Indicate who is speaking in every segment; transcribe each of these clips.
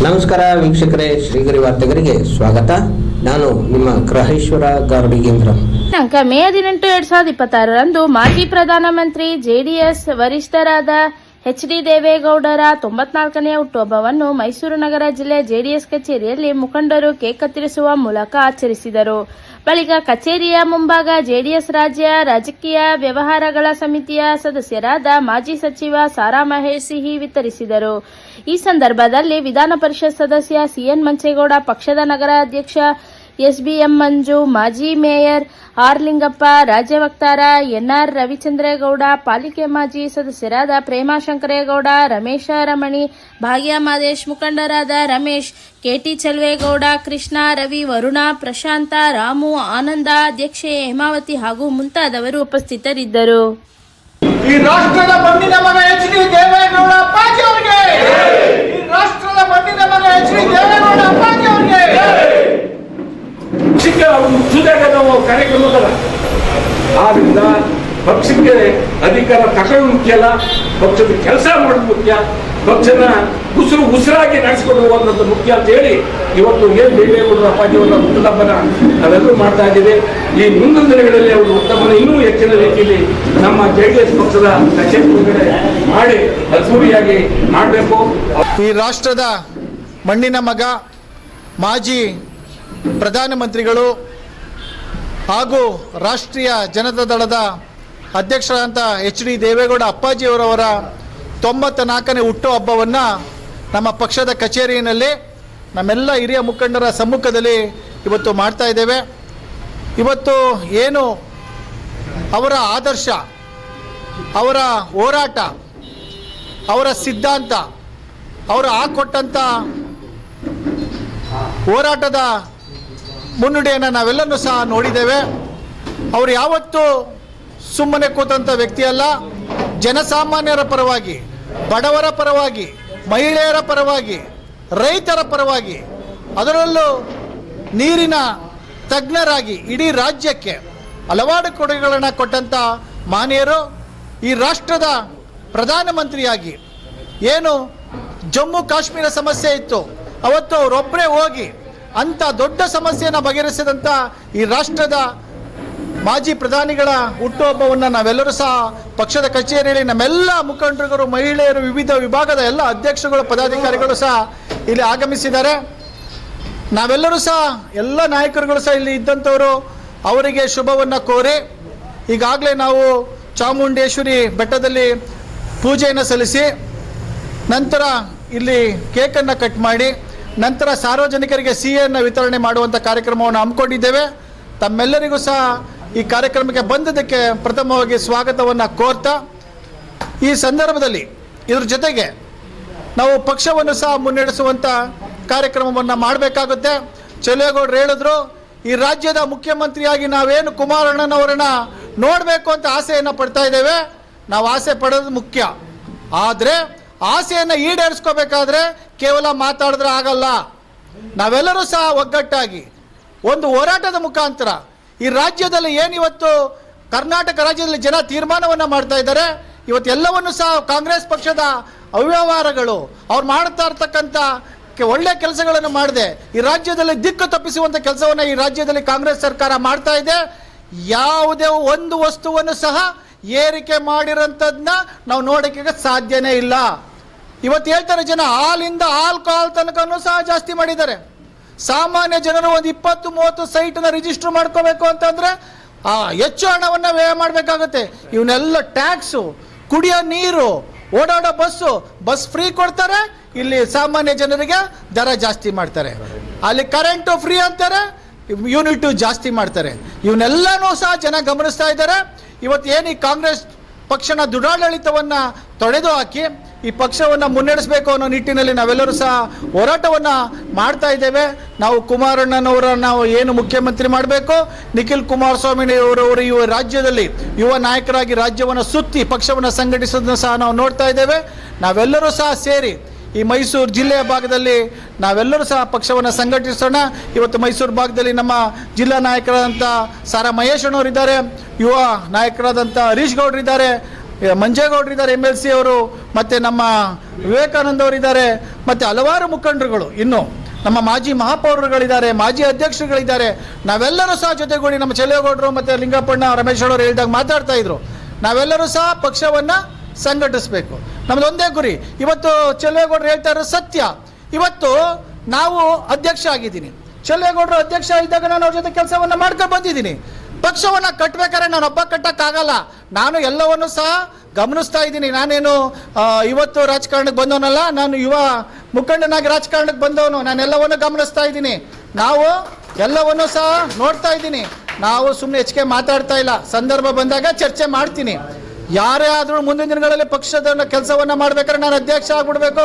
Speaker 1: ನಮಸ್ಕಾರ ವೀಕ್ಷಕರೇ, ಶ್ರೀಗರಿ ವಾರ್ತೆಗರಿಗೆ ಸ್ವಾಗತ. ನಾನು ನಿಮ್ಮ ಗ್ರಹೇಶ್ವರ ಗಾರ್ಡಿಗೇಂದ್ರ.
Speaker 2: ದಿನಾಂಕ ಮೇ 18, 2026ರಂದು ಮಾಜಿ ಪ್ರಧಾನಮಂತ್ರಿ ಜೆಡಿಎಸ್ ವರಿಷ್ಠರಾದ ಎಚ್.ಡಿ. ದೇವೇಗೌಡರ 94ನೇ ಹುಟ್ಟುಹಬ್ಬವನ್ನು ಮೈಸೂರು ನಗರ ಜಿಲ್ಲೆ ಜೆಡಿಎಸ್ ಕಚೇರಿಯಲ್ಲಿ ಮುಖಂಡರು ಕೇಕ್ ಕತ್ತರಿಸುವ ಮೂಲಕ ಆಚರಿಸಿದರು. ಬಳಿಕ ಕಚೇರಿಯ ಮುಂಭಾಗ ಜೆಡಿಎಸ್ ರಾಜ್ಯ ರಾಜಕೀಯ ವ್ಯವಹಾರಗಳ ಸಮಿತಿಯ ಸದಸ್ಯರಾದ ಮಾಜಿ ಸಚಿವ ಸಾರಾ ಮಹೇಶ್ ಸಿಹಿ ವಿತರಿಸಿದರು. ಈ ಸಂದರ್ಭದಲ್ಲಿ ವಿಧಾನ ಪರಿಷತ್ ಸದಸ್ಯ ಸಿಎನ್ ಮಂಚೇಗೌಡ, ಪಕ್ಷದ ನಗರ ಅಧ್ಯಕ್ಷ ಎಸ್ಬಿಎಂ ಮಂಜು, ಮಾಜಿ ಮೇಯರ್ ಆರ್ ಲಿಂಗಪ್ಪ, ರಾಜ್ಯ ವಕ್ತಾರ ಎನ್ಆರ್ ರವಿಚಂದ್ರೇಗೌಡ, ಪಾಲಿಕೆ ಮಾಜಿ ಸದಸ್ಯರಾದ ಪ್ರೇಮಾ ಶಂಕರೇಗೌಡ, ರಮೇಶ ರಮಣಿ, ಭಾಗ್ಯ ಮಾದೇಶ್, ಮುಖಂಡರಾದ ರಮೇಶ್, ಕೆಟಿ ಚಲವೇಗೌಡ, ಕೃಷ್ಣ, ರವಿ, ವರುಣ, ಪ್ರಶಾಂತ, ರಾಮು, ಆನಂದ, ಅಧ್ಯಕ್ಷೆ ಹೇಮಾವತಿ ಹಾಗೂ ಮುಂತಾದವರು ಉಪಸ್ಥಿತರಿದ್ದರು.
Speaker 3: ಈ ರಾಷ್ಟ್ರದ ಮಣ್ಣಿನ ಮಗ ಎಚ್.ಡಿ. ದೇವೇಗೌಡ ಅಪ್ಪಾಜಿ ಅವರಿಗೆ, ಈ ರಾಷ್ಟ್ರದ ಮಣ್ಣಿನ ಮಗ ಎಚ್.ಡಿ. ದೇವೇಗೌಡ ಅಪ್ಪಾಜಿ ಅವರಿಗೆ ಚಿಕ್ಕ ಸುಧಾಗ ನಾವು ಕಾರ್ಯಕ್ರಮದಲ್ಲ. ಆದ್ರಿಂದ ಪಕ್ಷಕ್ಕೆ ಅಧಿಕಾರ ತಗೊಳ್ಳೋದು ಮುಖ್ಯ ಅಲ್ಲ, ಪಕ್ಷದ ಕೆಲಸ ಮಾಡೋದು ಮುಖ್ಯ, ಪಕ್ಷನ ಉಸಿರಾಗಿ ನಡೆಸಿಕೊಂಡು ಹೋಗೋದು ಮುಖ್ಯ ಅಂತ ಹೇಳಿ ಇವತ್ತು ಏನು ದೇವೇಗೌಡರ ಅಪ್ಪಾಜಿಯವರ ಹುಟ್ಟುಹಬ್ಬನ ನಾವೆಲ್ಲರೂ ಮಾಡ್ತಾ ಇದ್ದೀವಿ. ಈ ಮುಂದಿನ ದಿನಗಳಲ್ಲಿ ಅವರು ಹುಟ್ಟುಹಬ್ಬನ ಇನ್ನೂ ಹೆಚ್ಚಿನ ರೀತಿಯಲ್ಲಿ ನಮ್ಮ ಜೆಡಿಎಸ್ ಪಕ್ಷದ ಕಚೇರಿ ಒಳಗಡೆ ಮಾಡಿ ಅದ್ಭುತವಾಗಿ ಮಾಡಬೇಕು.
Speaker 4: ಈ ರಾಷ್ಟ್ರದ ಮಣ್ಣಿನ ಮಗ ಮಾಜಿ ಪ್ರಧಾನಮಂತ್ರಿಗಳು ಹಾಗೂ ರಾಷ್ಟ್ರೀಯ ಜನತಾ ದಳದ ಅಧ್ಯಕ್ಷರಾದಂಥ ಎಚ್.ಡಿ. ದೇವೇಗೌಡ ಅಪ್ಪಾಜಿಯವರವರ 94ನೇ ಹುಟ್ಟುಹಬ್ಬವನ್ನು ನಮ್ಮ ಪಕ್ಷದ ಕಚೇರಿಯಲ್ಲಿ ನಮ್ಮೆಲ್ಲ ಹಿರಿಯ ಮುಖಂಡರ ಸಮ್ಮುಖದಲ್ಲಿ ಇವತ್ತು ಮಾಡ್ತಾ ಇದ್ದೇವೆ. ಇವತ್ತು ಏನು ಅವರ ಆದರ್ಶ, ಅವರ ಹೋರಾಟ, ಅವರ ಸಿದ್ಧಾಂತ, ಅವರು ಹಾಕ್ಕೊಟ್ಟಂಥ ಹೋರಾಟದ ಮುನ್ನುಡಿಯನ್ನು ನಾವೆಲ್ಲರೂ ಸಹ ನೋಡಿದ್ದೇವೆ. ಅವರು ಯಾವತ್ತೂ ಸುಮ್ಮನೆ ಕೂತಂಥ ವ್ಯಕ್ತಿಯಲ್ಲ. ಜನಸಾಮಾನ್ಯರ ಪರವಾಗಿ, ಬಡವರ ಪರವಾಗಿ, ಮಹಿಳೆಯರ ಪರವಾಗಿ, ರೈತರ ಪರವಾಗಿ, ಅದರಲ್ಲೂ ನೀರಿನ ತಜ್ಞರಾಗಿ ಇಡೀ ರಾಜ್ಯಕ್ಕೆ ಹಲವಾರು ಕೊಡುಗೆಗಳನ್ನು ಕೊಟ್ಟಂಥ ಮಾನ್ಯರು. ಈ ರಾಷ್ಟ್ರದ ಪ್ರಧಾನಮಂತ್ರಿಯಾಗಿ ಏನು ಜಮ್ಮು ಕಾಶ್ಮೀರ ಸಮಸ್ಯೆ ಇತ್ತು, ಅವತ್ತು ಅವರೊಬ್ಬರೇ ಹೋಗಿ ಅಂಥ ದೊಡ್ಡ ಸಮಸ್ಯೆಯನ್ನು ಬಗೆಹರಿಸಿದಂಥ ಈ ರಾಷ್ಟ್ರದ ಮಾಜಿ ಪ್ರಧಾನಿಗಳ ಹುಟ್ಟುಹಬ್ಬವನ್ನು ನಾವೆಲ್ಲರೂ ಸಹ ಪಕ್ಷದ ಕಚೇರಿಯಲ್ಲಿ ನಮ್ಮೆಲ್ಲ ಮುಖಂಡರುಗಳು, ಮಹಿಳೆಯರು, ವಿವಿಧ ವಿಭಾಗದ ಎಲ್ಲ ಅಧ್ಯಕ್ಷಗಳು, ಪದಾಧಿಕಾರಿಗಳು ಸಹ ಇಲ್ಲಿ ಆಗಮಿಸಿದ್ದಾರೆ. ನಾವೆಲ್ಲರೂ ಸಹ ಎಲ್ಲ ನಾಯಕರುಗಳು ಸಹ ಇಲ್ಲಿ ಇದ್ದಂಥವರು ಅವರಿಗೆ ಶುಭವನ್ನು ಕೋರಿ ಈಗಾಗಲೇ ನಾವು ಚಾಮುಂಡೇಶ್ವರಿ ಬೆಟ್ಟದಲ್ಲಿ ಪೂಜೆಯನ್ನು ಸಲ್ಲಿಸಿ ನಂತರ ಇಲ್ಲಿ ಕೇಕನ್ನು ಕಟ್ ಮಾಡಿ ನಂತರ ಸಾರ್ವಜನಿಕರಿಗೆ ಸಿಹಿಯನ್ನು ವಿತರಣೆ ಮಾಡುವಂಥ ಕಾರ್ಯಕ್ರಮವನ್ನು ಹಮ್ಮಿಕೊಂಡಿದ್ದೇವೆ. ತಮ್ಮೆಲ್ಲರಿಗೂ ಸಹ ಈ ಕಾರ್ಯಕ್ರಮಕ್ಕೆ ಬಂದದಕ್ಕೆ ಪ್ರಥಮವಾಗಿ ಸ್ವಾಗತವನ್ನು ಕೋರ್ತಾ, ಈ ಸಂದರ್ಭದಲ್ಲಿ ಇದ್ರ ಜೊತೆಗೆ ನಾವು ಪಕ್ಷವನ್ನು ಸಹ ಮುನ್ನಡೆಸುವಂಥ ಕಾರ್ಯಕ್ರಮವನ್ನು ಮಾಡಬೇಕಾಗುತ್ತೆ. ಚಲವೇಗೌಡರು ಹೇಳಿದ್ರು, ಈ ರಾಜ್ಯದ ಮುಖ್ಯಮಂತ್ರಿಯಾಗಿ ನಾವೇನು ಕುಮಾರಣ್ಣನವರನ್ನು ನೋಡಬೇಕು ಅಂತ ಆಸೆಯನ್ನು ಪಡ್ತಾ ಇದ್ದೇವೆ. ನಾವು ಆಸೆ ಪಡೋದು ಮುಖ್ಯ, ಆದರೆ ಆಸೆಯನ್ನು ಈಡೇರಿಸ್ಕೋಬೇಕಾದ್ರೆ ಕೇವಲ ಮಾತಾಡಿದ್ರೆ ಆಗಲ್ಲ. ನಾವೆಲ್ಲರೂ ಸಹ ಒಗ್ಗಟ್ಟಾಗಿ ಒಂದು ಹೋರಾಟದ ಮುಖಾಂತರ ಈ ರಾಜ್ಯದಲ್ಲಿ ಏನಿವತ್ತು ಕರ್ನಾಟಕ ರಾಜ್ಯದಲ್ಲಿ ಜನ ತೀರ್ಮಾನವನ್ನು ಮಾಡ್ತಾ ಇದ್ದಾರೆ, ಇವತ್ತು ಎಲ್ಲವನ್ನು ಸಹ ಕಾಂಗ್ರೆಸ್ ಪಕ್ಷದ ಅವ್ಯವಹಾರಗಳು ಅವ್ರು ಮಾಡ್ತಾ ಇರ್ತಕ್ಕಂಥ ಒಳ್ಳೆ ಕೆಲಸಗಳನ್ನು ಮಾಡದೆ ಈ ರಾಜ್ಯದಲ್ಲಿ ದಿಕ್ಕು ತಪ್ಪಿಸುವಂಥ ಕೆಲಸವನ್ನು ಈ ರಾಜ್ಯದಲ್ಲಿ ಕಾಂಗ್ರೆಸ್ ಸರ್ಕಾರ ಮಾಡ್ತಾ ಇದೆ. ಯಾವುದೇ ಒಂದು ವಸ್ತುವನ್ನು ಸಹ ಏರಿಕೆ ಮಾಡಿರೋಂಥದ್ದನ್ನ ನಾವು ನೋಡೋಕ್ಕೆ ಸಾಧ್ಯನೇ ಇಲ್ಲ. ಇವತ್ತು ಹೇಳ್ತಾರೆ ಜನ, ಹಾಲಿಂದ ಆಲ್ಕೋಹಾಲ್ ತನಕನೂ ಸಹ ಜಾಸ್ತಿ ಮಾಡಿದ್ದಾರೆ. ಸಾಮಾನ್ಯ ಜನರು ಒಂದು 20-30 ಸೈಟನ್ನ ರಿಜಿಸ್ಟರ್ ಮಾಡ್ಕೋಬೇಕು ಅಂತಂದರೆ ಹೆಚ್ಚು ಹಣವನ್ನು ವ್ಯಯ ಮಾಡಬೇಕಾಗುತ್ತೆ. ಇವನ್ನೆಲ್ಲ ಟ್ಯಾಕ್ಸು, ಕುಡಿಯೋ ನೀರು, ಓಡಾಡೋ ಬಸ್ ಫ್ರೀ ಕೊಡ್ತಾರೆ, ಇಲ್ಲಿ ಸಾಮಾನ್ಯ ಜನರಿಗೆ ದರ ಜಾಸ್ತಿ ಮಾಡ್ತಾರೆ. ಅಲ್ಲಿ ಕರೆಂಟು ಫ್ರೀ ಅಂತಾರೆ, ಯೂನಿಟು ಜಾಸ್ತಿ ಮಾಡ್ತಾರೆ. ಇವನ್ನೆಲ್ಲನೂ ಸಹ ಜನ ಗಮನಿಸ್ತಾ ಇದ್ದಾರೆ. ಇವತ್ತು ಏನು ಈ ಕಾಂಗ್ರೆಸ್ ಪಕ್ಷನ ದುರಾಡಳಿತವನ್ನು ತೊಡೆದು ಹಾಕಿ ಈ ಪಕ್ಷವನ್ನು ಮುನ್ನಡೆಸಬೇಕು ಅನ್ನೋ ನಿಟ್ಟಿನಲ್ಲಿ ನಾವೆಲ್ಲರೂ ಸಹ ಹೋರಾಟವನ್ನು ಮಾಡ್ತಾ ಇದ್ದೇವೆ. ನಾವು ಕುಮಾರಣ್ಣನವರನ್ನು ನಾವು ಏನು ಮುಖ್ಯಮಂತ್ರಿ ಮಾಡಬೇಕು, ನಿಖಿಲ್ ಕುಮಾರಸ್ವಾಮಿಯವರವರು ಈ ರಾಜ್ಯದಲ್ಲಿ ಯುವ ನಾಯಕರಾಗಿ ರಾಜ್ಯವನ್ನು ಸುತ್ತಿ ಪಕ್ಷವನ್ನು ಸಂಘಟಿಸೋದನ್ನು ಸಹ ನಾವು ನೋಡ್ತಾ ಇದ್ದೇವೆ. ನಾವೆಲ್ಲರೂ ಸಹ ಸೇರಿ ಈ ಮೈಸೂರು ಜಿಲ್ಲೆಯ ಭಾಗದಲ್ಲಿ ನಾವೆಲ್ಲರೂ ಸಹ ಪಕ್ಷವನ್ನು ಸಂಘಟಿಸೋಣ. ಇವತ್ತು ಮೈಸೂರು ಭಾಗದಲ್ಲಿ ನಮ್ಮ ಜಿಲ್ಲಾ ನಾಯಕರಾದಂಥ ಸಾರಾ ಮಹೇಶ್ ಅಣ್ಣವರಿದ್ದಾರೆ, ಯುವ ನಾಯಕರಾದಂಥ ಹರೀಶ್ ಗೌಡರಿದ್ದಾರೆ, ಮಂಜೇಗೌಡರು ಇದ್ದಾರೆ, MLC ಅವರು, ಮತ್ತು ನಮ್ಮ ವಿವೇಕಾನಂದ ಅವರಿದ್ದಾರೆ, ಮತ್ತು ಹಲವಾರು ಮುಖಂಡರುಗಳು, ಇನ್ನು ನಮ್ಮ ಮಾಜಿ ಮಹಾಪೌರರುಗಳಿದ್ದಾರೆ, ಮಾಜಿ ಅಧ್ಯಕ್ಷರುಗಳಿದ್ದಾರೆ. ನಾವೆಲ್ಲರೂ ಸಹ ಜೊತೆಗೂಡಿ ನಮ್ಮ ಚೆಲ್ಲೇಗೌಡರು ಮತ್ತು ಲಿಂಗಪ್ಪಣ್ಣ ರಮೇಶ್ ಅವರು ಹೇಳಿದಾಗ ಮಾತಾಡ್ತಾ ಇದ್ರು, ನಾವೆಲ್ಲರೂ ಸಹ ಪಕ್ಷವನ್ನು ಸಂಘಟಿಸಬೇಕು. ನಮ್ಮದೊಂದೇ ಗುರಿ. ಇವತ್ತು ಚೆಲ್ಲೇಗೌಡರು ಹೇಳ್ತಾ ಇರೋ ಸತ್ಯ. ಇವತ್ತು ನಾವು ಅಧ್ಯಕ್ಷ ಆಗಿದ್ದೀನಿ, ಚೆಲ್ಲೇಗೌಡರು ಅಧ್ಯಕ್ಷ ಇದ್ದಾಗ ನಾನು ಅವ್ರ ಜೊತೆ ಕೆಲಸವನ್ನು ಮಾಡ್ಕೊಂಡು ಬಂದಿದ್ದೀನಿ. ಪಕ್ಷವನ್ನು ಕಟ್ಟಬೇಕಾದ್ರೆ ನಾನು ಒಬ್ಬ ಕಟ್ಟಕ್ಕಾಗಲ್ಲ. ನಾನು ಎಲ್ಲವನ್ನು ಸಹ ಗಮನಿಸ್ತಾ ಇದ್ದೀನಿ. ನಾನೇನು ಇವತ್ತು ರಾಜಕಾರಣಕ್ಕೆ ಬಂದವನಲ್ಲ, ನಾನು ಯುವ ಮುಖಂಡನಾಗಿ ರಾಜಕಾರಣಕ್ಕೆ ಬಂದವನು. ನಾನೆಲ್ಲವನ್ನು ಗಮನಿಸ್ತಾ ಇದ್ದೀನಿ. ನಾವು ಎಲ್ಲವನ್ನು ಸಹ ನೋಡ್ತಾ ಇದ್ದೀನಿ. ನಾವು ಸುಮ್ಮನೆ ಹೆಚ್ಚಿಗೆ ಮಾತಾಡ್ತಾ ಇಲ್ಲ. ಸಂದರ್ಭ ಬಂದಾಗ ಚರ್ಚೆ ಮಾಡ್ತೀನಿ. ಯಾರೇ ಆದರೂ ಮುಂದಿನ ದಿನಗಳಲ್ಲಿ ಪಕ್ಷದ ಕೆಲಸವನ್ನು ಮಾಡಬೇಕಾದ್ರೆ ನಾನು ಅಧ್ಯಕ್ಷ ಆಗ್ಬಿಡ್ಬೇಕು.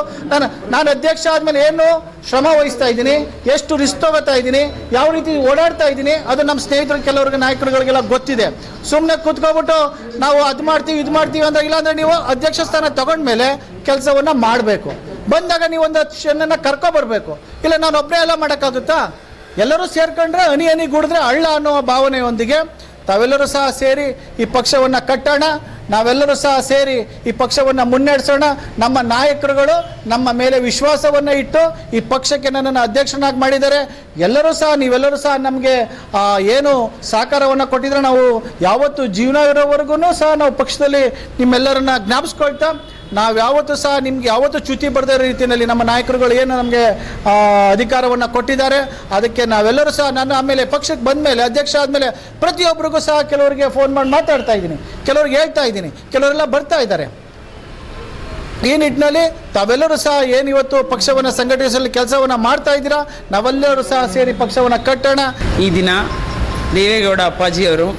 Speaker 4: ನಾನು ಅಧ್ಯಕ್ಷ ಆದಮೇಲೆ ಏನು ಶ್ರಮ ವಹಿಸ್ತಾ ಇದ್ದೀನಿ, ಎಷ್ಟು ರಿಸ್ಕ್ ತಗೋತಾ ಇದ್ದೀನಿ, ಯಾವ ರೀತಿ ಓಡಾಡ್ತಾ ಇದ್ದೀನಿ, ಅದು ನಮ್ಮ ಸ್ನೇಹಿತರು ಕೆಲವರಿಗೆ ನಾಯಕರುಗಳಿಗೆಲ್ಲ ಗೊತ್ತಿದೆ. ಸುಮ್ಮನೆ ಕೂತ್ಕೊಬಿಟ್ಟು ನಾವು ಅದು ಮಾಡ್ತೀವಿ ಇದು ಮಾಡ್ತೀವಿ ಅಂದ್ರೆ, ಇಲ್ಲಾಂದ್ರೆ ನೀವು ಅಧ್ಯಕ್ಷ ಸ್ಥಾನ ತಗೊಂಡ್ಮೇಲೆ ಕೆಲಸವನ್ನು ಮಾಡಬೇಕು. ಬಂದಾಗ ನೀವು ಒಂದು ಜನನ ಕರ್ಕೊಬರ್ಬೇಕು. ಇಲ್ಲ ನಾನು ಒಬ್ಬರೇ ಎಲ್ಲ ಮಾಡೋಕ್ಕಾಗುತ್ತಾ? ಎಲ್ಲರೂ ಸೇರ್ಕೊಂಡ್ರೆ ಹನಿ ಹನಿ ಗುಡಿದ್ರೆ ಹಳ್ಳ ಅನ್ನೋ ಭಾವನೆಯೊಂದಿಗೆ ತಾವೆಲ್ಲರೂ ಸಹ ಸೇರಿ ಈ ಪಕ್ಷವನ್ನು ಕಟ್ಟೋಣ. ನಾವೆಲ್ಲರೂ ಸಹ ಸೇರಿ ಈ ಪಕ್ಷವನ್ನು ಮುನ್ನಡೆಸೋಣ. ನಮ್ಮ ನಾಯಕರುಗಳು ನಮ್ಮ ಮೇಲೆ ವಿಶ್ವಾಸವನ್ನು ಇಟ್ಟು ಈ ಪಕ್ಷಕ್ಕೆ ನನ್ನನ್ನು ಅಧ್ಯಕ್ಷನಾಗಿ ಮಾಡಿದ್ದಾರೆ. ನೀವೆಲ್ಲರೂ ಸಹ ನಮಗೆ ಏನು ಸಹಕಾರವನ್ನು ಕೊಟ್ಟಿದ್ರೆ, ನಾವು ಯಾವತ್ತು ಜೀವನ ಇರೋವರೆಗೂ ಸಹ ನಾವು ಪಕ್ಷದಲ್ಲಿ ನಿಮ್ಮೆಲ್ಲರನ್ನ ಜ್ಞಾಪಿಸ್ಕೊಳ್ತಾ, ನಾವು ಯಾವತ್ತೂ ಸಹ ನಿಮ್ಗೆ ಯಾವತ್ತೂ ಚ್ಯುತಿ ಬರದೇ ಇರೋ ರೀತಿಯಲ್ಲಿ ನಮ್ಮ ನಾಯಕರುಗಳು ಏನು ನಮಗೆ ಅಧಿಕಾರವನ್ನು ಕೊಟ್ಟಿದ್ದಾರೆ, ಅದಕ್ಕೆ ನಾವೆಲ್ಲರೂ ಸಹ ನಾನು ಆಮೇಲೆ ಪಕ್ಷಕ್ಕೆ ಬಂದ ಮೇಲೆ ಅಧ್ಯಕ್ಷ ಆದಮೇಲೆ ಪ್ರತಿಯೊಬ್ಬರಿಗೂ ಸಹ ಕೆಲವರಿಗೆ ಫೋನ್ ಮಾಡಿ ಮಾತಾಡ್ತಾ ಇದ್ದೀನಿ, ಕೆಲವ್ರಿಗೆ ಹೇಳ್ತಾ ಇದ್ದೀನಿ, ಕೆಲವರೆಲ್ಲ ಬರ್ತಾ ಇದ್ದಾರೆ. ಈ ನಿಟ್ಟಿನಲ್ಲಿ ತಾವೆಲ್ಲರೂ ಸಹ ಏನಿವತ್ತು ಪಕ್ಷವನ್ನು ಸಂಘಟಿಸಲು ಕೆಲಸವನ್ನು ಮಾಡ್ತಾ ಇದ್ದೀರಾ, ನಾವೆಲ್ಲರೂ ಸಹ ಸೇರಿ ಪಕ್ಷವನ್ನು ಕಟ್ಟೋಣ.
Speaker 5: ಈ ದಿನ ದೇವೇಗೌಡ ಅಪ್ಪಾಜಿಯವರು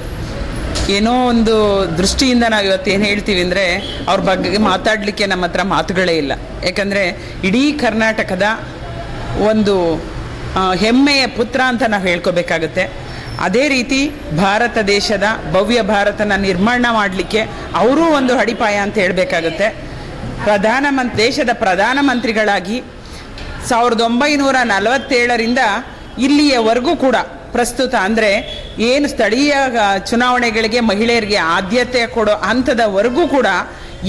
Speaker 5: ಏನೋ ಒಂದು ದೃಷ್ಟಿಯಿಂದ ನಾವು ಇವತ್ತು ಏನು ಹೇಳ್ತೀವಿ ಅಂದರೆ, ಅವ್ರ ಬಗ್ಗೆ ಮಾತಾಡಲಿಕ್ಕೆ ನಮ್ಮ ಹತ್ರ ಮಾತುಗಳೇ ಇಲ್ಲ. ಯಾಕಂದರೆ ಇಡೀ ಕರ್ನಾಟಕದ ಒಂದು ಹೆಮ್ಮೆಯ ಪುತ್ರ ಅಂತ ನಾವು ಹೇಳ್ಕೋಬೇಕಾಗುತ್ತೆ. ಅದೇ ರೀತಿ ಭಾರತ ದೇಶದ ಭವ್ಯ ಭಾರತನ ನಿರ್ಮಾಣ ಮಾಡಲಿಕ್ಕೆ ಅವರೂ ಒಂದು ಅಡಿಪಾಯ ಅಂತ ಹೇಳಬೇಕಾಗುತ್ತೆ. ದೇಶದ ಪ್ರಧಾನಮಂತ್ರಿಗಳಾಗಿ 1947ರಿಂದ ಇಲ್ಲಿಯವರೆಗೂ ಕೂಡ ಪ್ರಸ್ತುತ ಅಂದರೆ ಏನು ಸ್ಥಳೀಯ ಚುನಾವಣೆಗಳಿಗೆ ಮಹಿಳೆಯರಿಗೆ ಆದ್ಯತೆ ಕೊಡೋ ಹಂತದವರೆಗೂ ಕೂಡ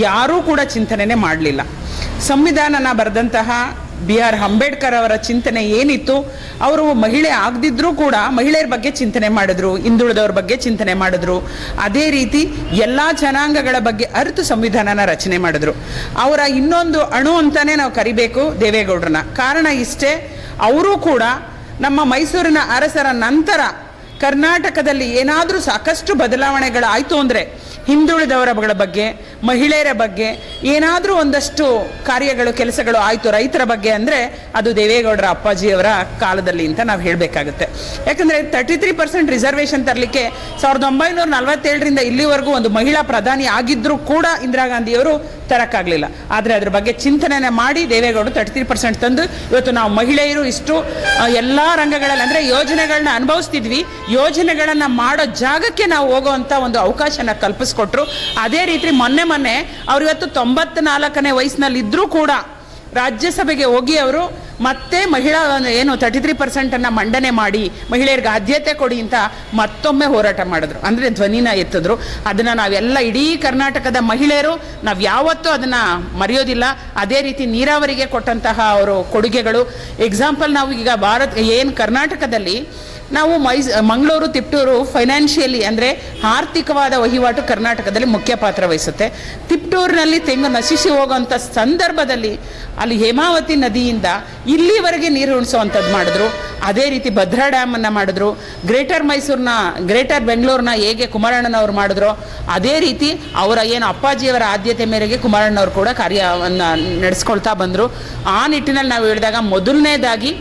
Speaker 5: ಯಾರೂ ಕೂಡ ಚಿಂತನೆ ಮಾಡಲಿಲ್ಲ. ಸಂವಿಧಾನನ ಬರೆದಂತಹ BR ಅಂಬೇಡ್ಕರ್ ಅವರ ಚಿಂತನೆ ಏನಿತ್ತು, ಅವರು ಮಹಿಳೆ ಆಗದಿದ್ರೂ ಕೂಡ ಮಹಿಳೆಯರ ಬಗ್ಗೆ ಚಿಂತನೆ ಮಾಡಿದ್ರು, ಹಿಂದುಳಿದವ್ರ ಬಗ್ಗೆ ಚಿಂತನೆ ಮಾಡಿದ್ರು. ಅದೇ ರೀತಿ ಎಲ್ಲ ಜನಾಂಗಗಳ ಬಗ್ಗೆ ಅರಿತು ಸಂವಿಧಾನನ ರಚನೆ ಮಾಡಿದ್ರು. ಅವರ ಇನ್ನೊಂದು ಅಣು ಅಂತಾನೆ ನಾವು ಕರಿಬೇಕು ದೇವೇಗೌಡರನ್ನ. ಕಾರಣ ಇಷ್ಟೇ, ಅವರು ಕೂಡ ನಮ್ಮ ಮೈಸೂರಿನ ಅರಸರ ನಂತರ ಕರ್ನಾಟಕದಲ್ಲಿ ಏನಾದರೂ ಸಾಕಷ್ಟು ಬದಲಾವಣೆಗಳಾಯಿತು ಅಂದರೆ ಹಿಂದುಳಿದವರ ಬಗ್ಗೆ, ಮಹಿಳೆಯರ ಬಗ್ಗೆ ಏನಾದರೂ ಒಂದಷ್ಟು ಕಾರ್ಯಗಳು ಕೆಲಸಗಳು ಆಯಿತು ರೈತರ ಬಗ್ಗೆ ಅಂದರೆ ಅದು ದೇವೇಗೌಡರ ಅಪ್ಪಾಜಿಯವರ ಕಾಲದಲ್ಲಿ ಅಂತ ನಾವು ಹೇಳಬೇಕಾಗುತ್ತೆ. ಯಾಕಂದರೆ 33% ರಿಸರ್ವೇಷನ್ ತರಲಿಕ್ಕೆ 1947ರಿಂದ ಇಲ್ಲಿವರೆಗೂ ಒಂದು ಮಹಿಳಾ ಪ್ರಧಾನಿ ಆಗಿದ್ದರೂ ಕೂಡ ಇಂದಿರಾ ಗಾಂಧಿಯವರು ತರಕ್ಕಾಗಲಿಲ್ಲ. ಆದರೆ ಅದ್ರ ಬಗ್ಗೆ ಚಿಂತನೆ ಮಾಡಿ ದೇವೇಗೌಡರು 33% ತಂದು ಇವತ್ತು ನಾವು ಮಹಿಳೆಯರು ಇಷ್ಟು ಎಲ್ಲ ರಂಗಗಳಲ್ಲಿ ಅಂದರೆ ಯೋಜನೆಗಳನ್ನ ಅನುಭವಿಸ್ತಿದ್ವಿ, ಯೋಜನೆಗಳನ್ನು ಮಾಡೋ ಜಾಗಕ್ಕೆ ನಾವು ಹೋಗೋವಂಥ ಒಂದು ಅವಕಾಶನ ಕಲ್ಪಿಸ್ಕೊಟ್ರು. ಅದೇ ರೀತಿ ಮೊನ್ನೆ ಅವ್ರು ಇವತ್ತು 94ನೇ ವಯಸ್ಸಿನಲ್ಲಿ ಇದ್ರೂ ಕೂಡ ರಾಜ್ಯಸಭೆಗೆ ಹೋಗಿ ಅವರು ಮತ್ತೆ ಮಹಿಳಾ ಏನು 33% ಮಂಡನೆ ಮಾಡಿ ಮಹಿಳೆಯರಿಗೆ ಆದ್ಯತೆ ಕೊಡಿ ಅಂತ ಮತ್ತೊಮ್ಮೆ ಹೋರಾಟ ಮಾಡಿದ್ರು, ಅಂದರೆ ಧ್ವನಿನ ಎತ್ತಿದ್ರು. ಅದನ್ನು ನಾವೆಲ್ಲ ಇಡೀ ಕರ್ನಾಟಕದ ಮಹಿಳೆಯರು ನಾವು ಯಾವತ್ತೂ ಅದನ್ನು ಮರೆಯೋದಿಲ್ಲ. ಅದೇ ರೀತಿ ನೀರಾವರಿಗೆ ಕೊಟ್ಟಂತಹ ಅವರು ಕೊಡುಗೆಗಳು ಎಕ್ಸಾಂಪಲ್, ನಾವು ಈಗ ಏನು ಕರ್ನಾಟಕದಲ್ಲಿ ನಾವು ಮಂಗಳೂರು ತಿಪ್ಟೂರು ಫೈನಾನ್ಷಿಯಲಿ ಅಂದರೆ ಆರ್ಥಿಕವಾದ ವಹಿವಾಟು ಕರ್ನಾಟಕದಲ್ಲಿ ಮುಖ್ಯ ಪಾತ್ರ ವಹಿಸುತ್ತೆ. ತಿಪ್ಟೂರಿನಲ್ಲಿ ತೆಂಗು ನಶಿಸಿ ಹೋಗುವಂಥ ಸಂದರ್ಭದಲ್ಲಿ ಅಲ್ಲಿ ಹೇಮಾವತಿ ನದಿಯಿಂದ ಇಲ್ಲಿವರೆಗೆ ನೀರು ಉಣಿಸುವಂಥದ್ದು ಮಾಡಿದ್ರು. ಅದೇ ರೀತಿ ಭದ್ರಾ ಡ್ಯಾಮನ್ನು ಮಾಡಿದ್ರು. ಗ್ರೇಟರ್ ಬೆಂಗಳೂರನ್ನ ಹೇಗೆ ಕುಮಾರಣ್ಣನವರು ಮಾಡಿದ್ರು, ಅದೇ ರೀತಿ ಅವರ ಏನು ಅಪ್ಪಾಜಿಯವರ ಆದ್ಯತೆ ಮೇರೆಗೆ ಕುಮಾರಣ್ಣವರು ಕೂಡ ಕಾರ್ಯವನ್ನು ನಡೆಸ್ಕೊಳ್ತಾ ಬಂದರು. ಆ ನಿಟ್ಟಿನಲ್ಲಿ ನಾವು ಹೇಳಿದಾಗ ಮೊದಲನೇದಾಗಿ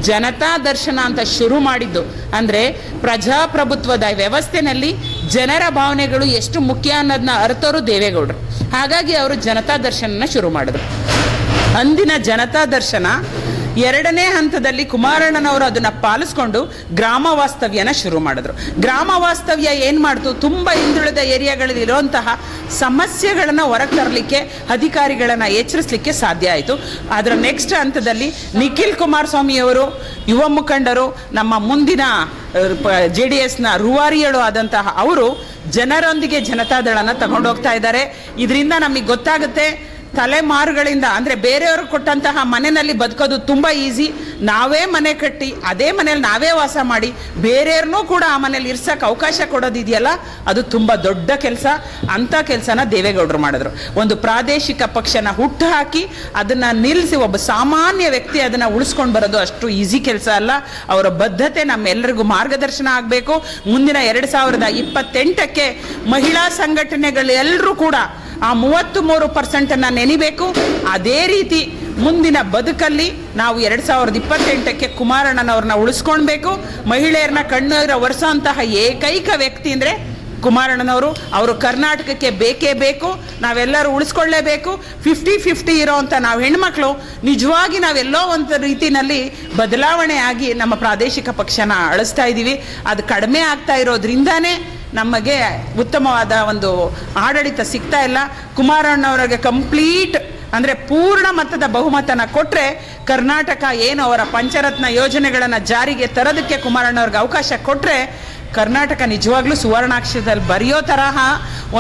Speaker 5: ಜನತಾ ದರ್ಶನ ಅಂತ ಶುರು ಮಾಡಿದ್ದು ಅಂದರೆ ಪ್ರಜಾಪ್ರಭುತ್ವದ ವ್ಯವಸ್ಥೆಯಲ್ಲಿ ಜನರ ಭಾವನೆಗಳು ಎಷ್ಟು ಮುಖ್ಯ ಅನ್ನೋದನ್ನ ಅರ್ಥವರು ದೇವೇಗೌಡರು. ಹಾಗಾಗಿ ಅವರು ಜನತಾ ದರ್ಶನನ ಶುರು ಮಾಡಿದ್ರು. ಅಂದಿನ ಜನತಾ ದರ್ಶನ ಎರಡನೇ ಹಂತದಲ್ಲಿ ಕುಮಾರಣ್ಣನವರು ಅದನ್ನು ಪಾಲಿಸ್ಕೊಂಡು ಗ್ರಾಮ ವಾಸ್ತವ್ಯನ ಶುರು ಮಾಡಿದ್ರು. ಗ್ರಾಮ ವಾಸ್ತವ್ಯ ಏನು ಮಾಡ್ತು, ತುಂಬ ಹಿಂದುಳಿದ ಏರಿಯಾಗಳಲ್ಲಿ ಇರುವಂತಹ ಸಮಸ್ಯೆಗಳನ್ನು ಹೊರಗೆ ತರಲಿಕ್ಕೆ, ಅಧಿಕಾರಿಗಳನ್ನು ಎಚ್ಚರಿಸಲಿಕ್ಕೆ ಸಾಧ್ಯ ಆಯಿತು. ಅದರ ನೆಕ್ಸ್ಟ್ ಹಂತದಲ್ಲಿ ನಿಖಿಲ್ ಕುಮಾರಸ್ವಾಮಿಯವರು ಯುವ ಮುಖಂಡರು, ನಮ್ಮ ಮುಂದಿನ JDSನ ರೂವಾರಿಗಳು ಆದಂತಹ ಅವರು ಜನರೊಂದಿಗೆ ಜನತಾದಳನ ತಗೊಂಡೋಗ್ತಾ ಇದ್ದಾರೆ. ಇದರಿಂದ ನಮಗೆ ಗೊತ್ತಾಗುತ್ತೆ ತಲೆಮಾರುಗಳಿಂದ ಅಂದರೆ ಬೇರೆಯವರು ಕೊಟ್ಟಂತಹ ಮನೆಯಲ್ಲಿ ಬದುಕೋದು ತುಂಬ ಈಸಿ. ನಾವೇ ಮನೆ ಕಟ್ಟಿ ಅದೇ ಮನೇಲಿ ನಾವೇ ವಾಸ ಮಾಡಿ ಬೇರೆಯವ್ರನ್ನೂ ಕೂಡ ಆ ಮನೇಲಿ ಇರ್ಸಕ್ಕೆ ಅವಕಾಶ ಕೊಡೋದಿದೆಯಲ್ಲ, ಅದು ತುಂಬ ದೊಡ್ಡ ಕೆಲಸ. ಅಂಥ ಕೆಲಸನ ದೇವೇಗೌಡರು ಮಾಡಿದ್ರು. ಒಂದು ಪ್ರಾದೇಶಿಕ ಪಕ್ಷನ ಹುಟ್ಟು ಹಾಕಿ ಅದನ್ನು ನಿಲ್ಲಿಸಿ ಒಬ್ಬ ಸಾಮಾನ್ಯ ವ್ಯಕ್ತಿ ಅದನ್ನು ಉಳಿಸ್ಕೊಂಡು ಬರೋದು ಅಷ್ಟು ಈಸಿ ಕೆಲಸ ಅಲ್ಲ. ಅವರ ಬದ್ಧತೆ ನಮ್ಮೆಲ್ಲರಿಗೂ ಮಾರ್ಗದರ್ಶನ ಆಗಬೇಕು. ಮುಂದಿನ 2028ಕ್ಕೆ ಮಹಿಳಾ ಸಂಘಟನೆಗಳೆಲ್ಲರೂ ಕೂಡ ಆ 33% ನೆನಿಬೇಕು. ಅದೇ ರೀತಿ ಮುಂದಿನ ಬದುಕಲ್ಲಿ ನಾವು 2028ಕ್ಕೆ ಕುಮಾರಣ್ಣನವ್ರನ್ನ ಉಳಿಸ್ಕೊಳ್ಬೇಕು. ಮಹಿಳೆಯರನ್ನ ಕಣ್ಣೀರ ಒರೆಸೋಂತಹ ಏಕೈಕ ವ್ಯಕ್ತಿ ಅಂದರೆ ಕುಮಾರಣ್ಣನವರು. ಅವರು ಕರ್ನಾಟಕಕ್ಕೆ ಬೇಕೇ ಬೇಕು, ನಾವೆಲ್ಲರೂ ಉಳಿಸ್ಕೊಳ್ಳೇಬೇಕು. 50-50 ಇರೋವಂಥ ನಾವು ಹೆಣ್ಮಕ್ಳು ನಿಜವಾಗಿ ನಾವೆಲ್ಲೋ ಒಂದು ರೀತಿಯಲ್ಲಿ ಬದಲಾವಣೆ ಆಗಿ ನಮ್ಮ ಪ್ರಾದೇಶಿಕ ಪಕ್ಷನ ಅಳಿಸ್ತಾ ಇದ್ದೀವಿ. ಅದು ಕಡಿಮೆ ಆಗ್ತಾ ಇರೋದ್ರಿಂದಾನೇ ನಮಗೆ ಉತ್ತಮವಾದ ಒಂದು ಆಡಳಿತ ಸಿಗ್ತಾ ಇಲ್ಲ. ಕುಮಾರಣ್ಣವರಿಗೆ ಕಂಪ್ಲೀಟ್ ಅಂದರೆ ಪೂರ್ಣ ಮಟ್ಟದ ಬಹುಮತನ ಕೊಟ್ಟರೆ ಕರ್ನಾಟಕ ಏನು ಅವರ ಪಂಚರತ್ನ ಯೋಜನೆಗಳನ್ನು ಜಾರಿಗೆ ತರೋದಕ್ಕೆ ಕುಮಾರಣ್ಣವ್ರಿಗೆ ಅವಕಾಶ ಕೊಟ್ಟರೆ ಕರ್ನಾಟಕ ನಿಜವಾಗ್ಲೂ ಸುವರ್ಣಾಕ್ಷರದಲ್ಲಿ ಬರೆಯೋ ತರಹ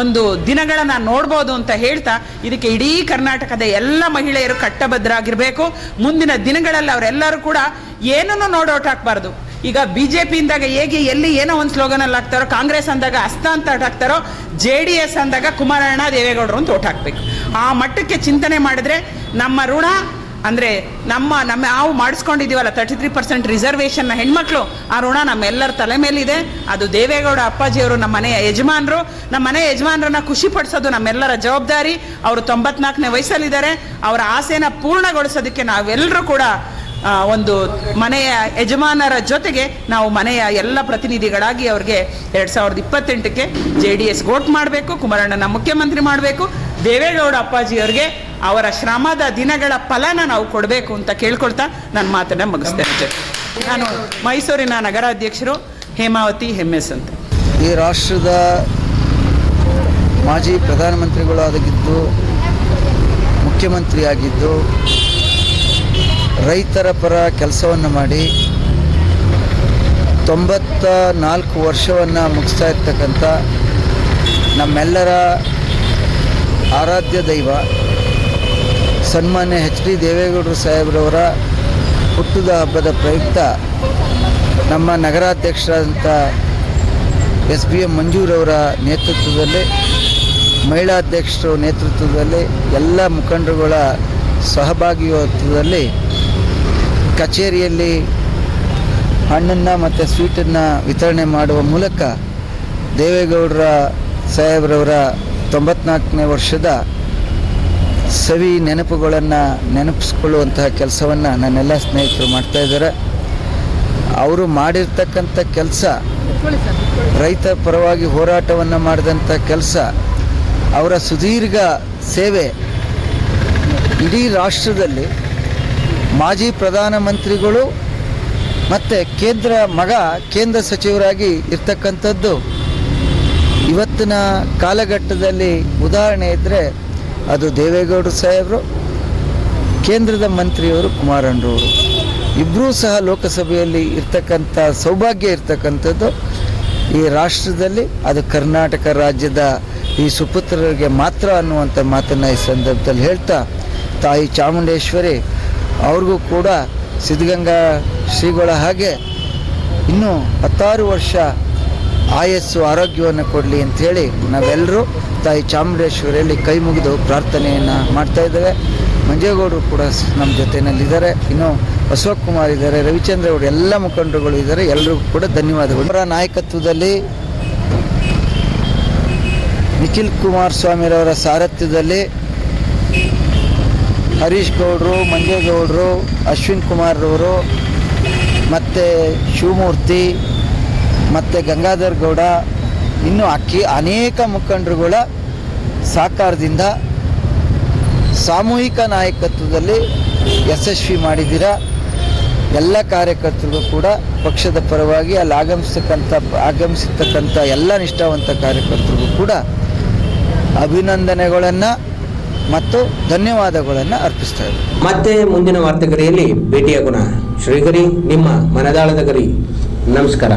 Speaker 5: ಒಂದು ದಿನಗಳನ್ನು ನೋಡ್ಬೋದು ಅಂತ ಹೇಳ್ತಾ, ಇದಕ್ಕೆ ಇಡೀ ಕರ್ನಾಟಕದ ಎಲ್ಲ ಮಹಿಳೆಯರು ಕಟ್ಟಬದ್ಧರಾಗಿರಬೇಕು. ಮುಂದಿನ ದಿನಗಳಲ್ಲಿ ಅವರೆಲ್ಲರೂ ಕೂಡ ಏನನ್ನೂ ನೋಡೋಟ್ ಹಾಕ್ಬಾರ್ದು. ಈಗ BJP ಇಂದಾಗ ಹೇಗೆ ಎಲ್ಲಿ ಏನೋ ಒಂದು ಸ್ಲೋಗನಲ್ಲಿ ಹಾಕ್ತಾರೋ, ಕಾಂಗ್ರೆಸ್ ಅಂದಾಗ ಅಸ್ತ ಅಂತ ಹಾಕ್ತಾರೋ, JDS ಅಂದಾಗ ಕುಮಾರಣ್ಣ ದೇವೇಗೌಡರು ಅಂತ ಓಟ್ ಹಾಕಬೇಕು. ಆ ಮಟ್ಟಕ್ಕೆ ಚಿಂತನೆ ಮಾಡಿದ್ರೆ ನಮ್ಮ ಋಣ ಅಂದರೆ ನಾವು ಮಾಡಿಸ್ಕೊಂಡಿದ್ದೀವಲ್ಲ 33% ರಿಸರ್ವೇಷನ್ನ ಹೆಣ್ಮಕ್ಳು, ಆ ಋಣ ನಮ್ಮೆಲ್ಲರ ತಲೆ ಮೇಲಿದೆ. ಅದು ದೇವೇಗೌಡ ಅಪ್ಪಾಜಿಯವರು ನಮ್ಮ ಮನೆಯ ಯಜಮಾನರು. ನಮ್ಮ ಮನೆಯ ಯಜಮಾನರನ್ನ ಖುಷಿ ಪಡಿಸೋದು ನಮ್ಮೆಲ್ಲರ ಜವಾಬ್ದಾರಿ. ಅವರು 94ನೇ ವಯಸ್ಸಲ್ಲಿದ್ದಾರೆ. ಅವರ ಆಸೆನ ಪೂರ್ಣಗೊಳಿಸೋದಕ್ಕೆ ನಾವೆಲ್ಲರೂ ಕೂಡ ಒಂದು ಮನೆಯ ಯಜಮಾನರ ಜೊತೆಗೆ ನಾವು ಮನೆಯ ಎಲ್ಲ ಪ್ರತಿನಿಧಿಗಳಾಗಿ ಅವ್ರಿಗೆ 2028ಕ್ಕೆ JDS ವೋಟ್ ಮಾಡಬೇಕು, ಕುಮಾರಣ್ಣನ ಮುಖ್ಯಮಂತ್ರಿ ಮಾಡಬೇಕು, ದೇವೇಗೌಡ ಅಪ್ಪಾಜಿಯವ್ರಿಗೆ ಅವರ ಶ್ರಮದ ದಿನಗಳ ಫಲನ ನಾವು ಕೊಡಬೇಕು ಅಂತ ಕೇಳ್ಕೊಳ್ತಾ ನನ್ನ ಮಾತನ್ನ ಮುಗಿಸ್ತೇನೆ. ನಾನು ಮೈಸೂರಿನ ನಗರಾಧ್ಯಕ್ಷರು ಹೇಮಾವತಿ MS ಅಂತ.
Speaker 6: ಈ ರಾಷ್ಟ್ರದ ಮಾಜಿ ಪ್ರಧಾನಮಂತ್ರಿಗಳಾಗಿದ್ದು, ಮುಖ್ಯಮಂತ್ರಿಯಾಗಿದ್ದು, ರೈತರ ಪರ ಕೆಲಸವನ್ನು ಮಾಡಿ 94 ವರ್ಷವನ್ನು ಮುಗಿಸ್ತಾ ಇರ್ತಕ್ಕಂಥ ನಮ್ಮೆಲ್ಲರ ಆರಾಧ್ಯ ದೈವ ಸನ್ಮಾನ್ಯ HD ದೇವೇಗೌಡರು ಸಾಹೇಬ್ರವರ ಹುಟ್ಟುದ ಹಬ್ಬದ ಪ್ರಯುಕ್ತ ನಮ್ಮ ನಗರಾಧ್ಯಕ್ಷರಾದಂಥ SBM ಮಂಜೂರವರ ನೇತೃತ್ವದಲ್ಲಿ, ಮಹಿಳಾಧ್ಯಕ್ಷರ ನೇತೃತ್ವದಲ್ಲಿ, ಎಲ್ಲ ಮುಖಂಡರುಗಳ ಸಹಭಾಗಿತ್ವದಲ್ಲಿ ಕಚೇರಿಯಲ್ಲಿ ಹಣ್ಣನ್ನು ಮತ್ತು ಸ್ವೀಟನ್ನು ವಿತರಣೆ ಮಾಡುವ ಮೂಲಕ ದೇವೇಗೌಡರ ಸಾಹೇಬ್ರವರ 94ನೇ ವರ್ಷದ ಸವಿ ನೆನಪುಗಳನ್ನು ನೆನಪಿಸ್ಕೊಳ್ಳುವಂತಹ ಕೆಲಸವನ್ನು ನನ್ನೆಲ್ಲ ಸ್ನೇಹಿತರು ಮಾಡ್ತಾಯಿದ್ದಾರೆ. ಅವರು ಮಾಡಿರ್ತಕ್ಕಂಥ ಕೆಲಸ, ರೈತ ಪರವಾಗಿ ಹೋರಾಟವನ್ನು ಮಾಡಿದಂಥ ಕೆಲಸ, ಅವರ ಸುದೀರ್ಘ ಸೇವೆ ಇಡೀ ರಾಷ್ಟ್ರದಲ್ಲಿ ಮಾಜಿ ಪ್ರಧಾನಮಂತ್ರಿಗಳು ಮತ್ತು ಕೇಂದ್ರ ಸಚಿವರಾಗಿ ಇರ್ತಕ್ಕಂಥದ್ದು ಇವತ್ತಿನ ಕಾಲಘಟ್ಟದಲ್ಲಿ ಉದಾಹರಣೆ ಇದ್ದರೆ ಅದು ದೇವೇಗೌಡರು ಸಾಹೇಬರು, ಕೇಂದ್ರದ ಮಂತ್ರಿಯವರು ಕುಮಾರಣ್ಣರವರು. ಇಬ್ಬರೂ ಸಹ ಲೋಕಸಭೆಯಲ್ಲಿ ಇರ್ತಕ್ಕಂಥ ಸೌಭಾಗ್ಯ ಇರ್ತಕ್ಕಂಥದ್ದು ಈ ರಾಷ್ಟ್ರದಲ್ಲಿ, ಅದು ಕರ್ನಾಟಕ ರಾಜ್ಯದ ಈ ಸುಪುತ್ರರಿಗೆ ಮಾತ್ರ ಅನ್ನುವಂಥ ಮಾತನ್ನು ಈ ಸಂದರ್ಭದಲ್ಲಿ ಹೇಳ್ತಾ, ತಾಯಿ ಚಾಮುಂಡೇಶ್ವರಿ ಅವ್ರಿಗೂ ಕೂಡ ಸಿದ್ಧಗಂಗಾ ಶ್ರೀಗಳ ಹಾಗೆ ಇನ್ನೂ 16 ವರ್ಷ ಆಯಸ್ಸು ಆರೋಗ್ಯವನ್ನು ಕೊಡಲಿ ಅಂಥೇಳಿ ನಾವೆಲ್ಲರೂ ತಾಯಿ ಚಾಮುಂಡೇಶ್ವರಿಯಲ್ಲಿ ಕೈ ಮುಗಿದು ಪ್ರಾರ್ಥನೆಯನ್ನು ಮಾಡ್ತಾಯಿದ್ದೇವೆ. ಮಂಜೇಗೌಡರು ಕೂಡ ನಮ್ಮ ಜೊತೆಯಲ್ಲಿದ್ದಾರೆ, ಇನ್ನು ಅಶೋಕ್ ಕುಮಾರ್ ಇದ್ದಾರೆ, ರವಿಚಂದ್ರ ಅವರು, ಎಲ್ಲ ಮುಖಂಡರುಗಳು ಇದ್ದಾರೆ. ಎಲ್ಲರಿಗೂ ಕೂಡ ಧನ್ಯವಾದಗಳು. ಅವರ ನಾಯಕತ್ವದಲ್ಲಿ, ನಿಖಿಲ್ ಕುಮಾರಸ್ವಾಮಿರವರ ಸಾರಥ್ಯದಲ್ಲಿ ಹರೀಶ್ ಗೌಡರು, ಮಂಜೇಗೌಡರು, ಅಶ್ವಿನ್ ಕುಮಾರ್ರವರು ಮತ್ತು ಶಿವಮೂರ್ತಿ ಮತ್ತು ಗಂಗಾಧರ್ ಗೌಡ, ಇನ್ನು ಅನೇಕ ಮುಖಂಡರುಗಳ ಸಹಕಾರದಿಂದ ಸಾಮೂಹಿಕ ನಾಯಕತ್ವದಲ್ಲಿ ಯಶಸ್ವಿ ಮಾಡಿದ್ದೀರಾ. ಎಲ್ಲ ಕಾರ್ಯಕರ್ತರಿಗೂ ಕೂಡ ಪಕ್ಷದ ಪರವಾಗಿ ಅಲ್ಲಿ ಆಗಮಿಸಿರ್ತಕ್ಕಂಥ ಎಲ್ಲ ನಿಷ್ಠಾವಂತ ಕಾರ್ಯಕರ್ತರಿಗೂ ಕೂಡ ಅಭಿನಂದನೆಗಳನ್ನು ಮತ್ತು ಧನ್ಯವಾದಗಳನ್ನು ಅರ್ಪಿಸ್ತಾ ಇದ್ದಾರೆ.
Speaker 1: ಮತ್ತೆ ಮುಂದಿನ ವಾರ್ತೆಗರಿಯಲ್ಲಿ ಭೇಟಿಯಾಗೋಣ. ಶ್ರೀಗರಿ, ನಿಮ್ಮ ಮನದಾಳದ ಗರಿ. ನಮಸ್ಕಾರ.